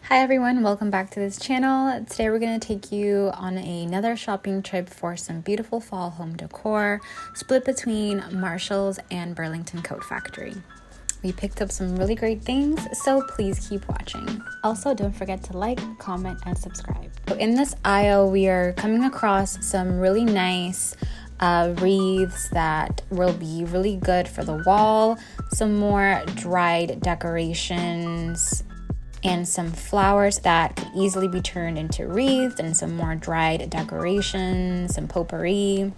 Hi everyone, welcome back to this channel. Today we're going to take you on another shopping trip for some beautiful fall home decor, split between Marshalls and Burlington Coat Factory. We picked up some really great things, so please keep watching. Also, don't forget to like, comment, and subscribe. So in this aisle, we are coming across some really nice wreaths that will be really good for the wall, some more dried decorations, and some flowers that could easily be turned into wreaths, and some more dried decorations, some potpourri.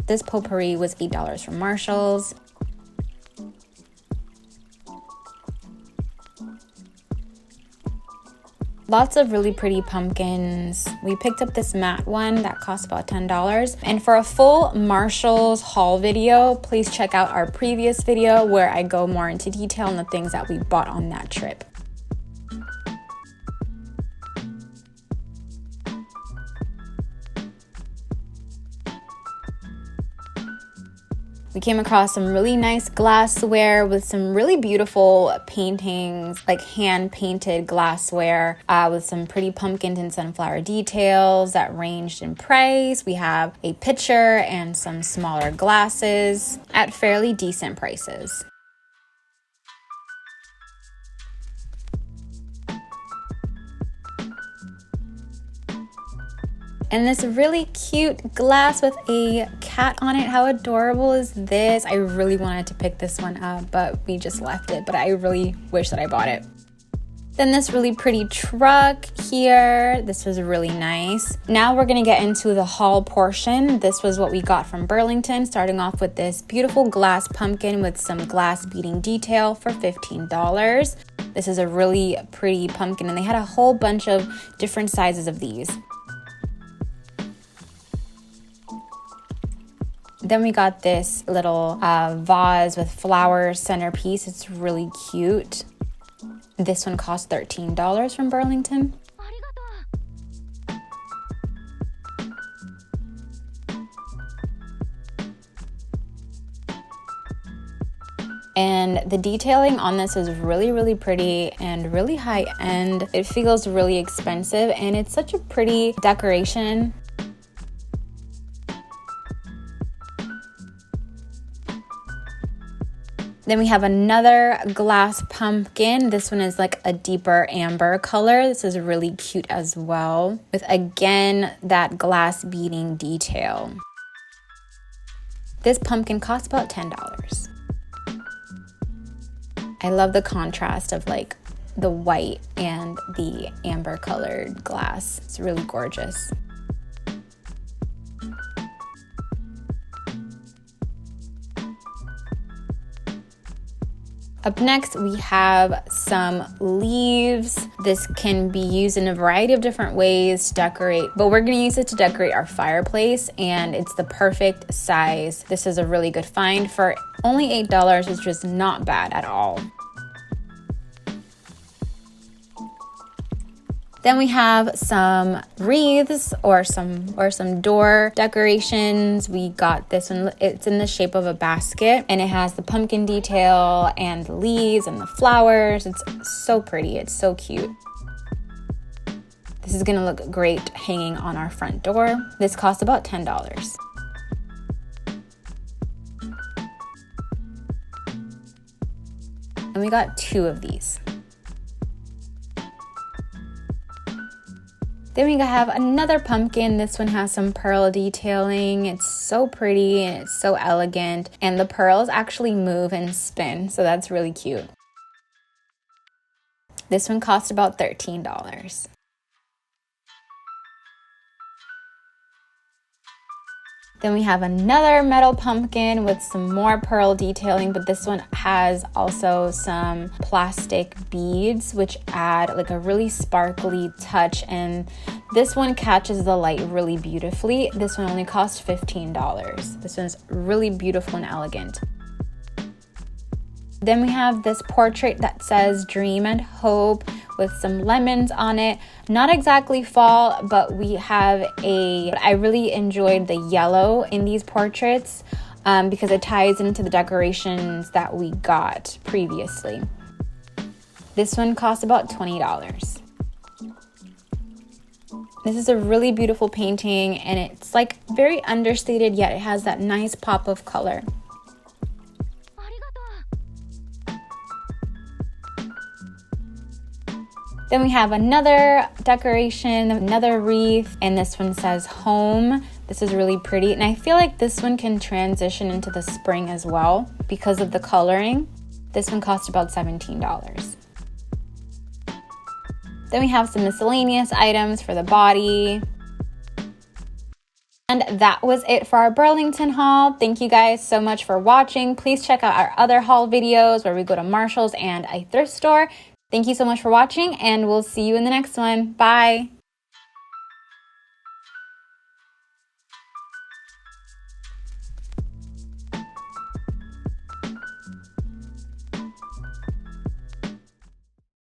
This potpourri was $8 from Marshalls. Lots of really pretty pumpkins. We picked up this matte one that cost about $10. And for a full Marshalls haul video, please check out our previous video where I go more into detail on the things that we bought on that trip. We came across some really nice glassware with some really beautiful paintings, like hand-painted glassware with some pretty pumpkins and sunflower details that ranged in price. We have a pitcher and some smaller glasses at fairly decent prices. And this really cute glass with a cat on it. How adorable is this? I really wanted to pick this one up, but we just left it. But I really wish that I bought it. Then this really pretty truck here. This was really nice. Now we're gonna get into the haul portion. This was what we got from Burlington, starting off with this beautiful glass pumpkin with some glass beading detail for $15. This is a really pretty pumpkin, and they had a whole bunch of different sizes of these. Then we got this little vase with flowers centerpiece. It's really cute. This one cost $13 from Burlington. And the detailing on this is really, really pretty and really high end. It feels really expensive, and it's such a pretty decoration. Then we have another glass pumpkin. This one is like a deeper amber color. This is really cute as well, with again that glass beading detail. This pumpkin costs about $10. I love the contrast of like the white and the amber colored glass. It's really gorgeous. Up next, we have some leaves. This can be used in a variety of different ways to decorate, but we're gonna use it to decorate our fireplace, and it's the perfect size. This is a really good find for only $8, which is not bad at all. Then we have some wreaths or some door decorations. We got this one. It's in the shape of a basket, and it has the pumpkin detail and the leaves and the flowers. It's so pretty. It's so cute. This is gonna look great hanging on our front door. This costs about $10. And we got 2 of these. Then we have another pumpkin. This one has some pearl detailing. It's so pretty and it's so elegant. And the pearls actually move and spin, so that's really cute. This one cost about $13. Then we have another metal pumpkin with some more pearl detailing, but this one has also some plastic beads, which add like a really sparkly touch, and this one catches the light really beautifully. This one only costs $15. This one's really beautiful and elegant. Then we have this portrait that says Dream and Hope with some lemons on it. Not exactly fall, but we have I really enjoyed the yellow in these portraits because it ties into the decorations that we got previously. This one cost about $20. This is a really beautiful painting, and it's like very understated, yet it has that nice pop of color. Then we have another decoration, another wreath, and this one says home. This is really pretty, and I feel like this one can transition into the spring as well because of the coloring. This one cost about $17. Then we have some miscellaneous items for the body. And that was it for our Burlington haul. Thank you guys so much for watching. Please check out our other haul videos where we go to Marshall's and a thrift store. Thank you so much for watching, and we'll see you in the next one. Bye.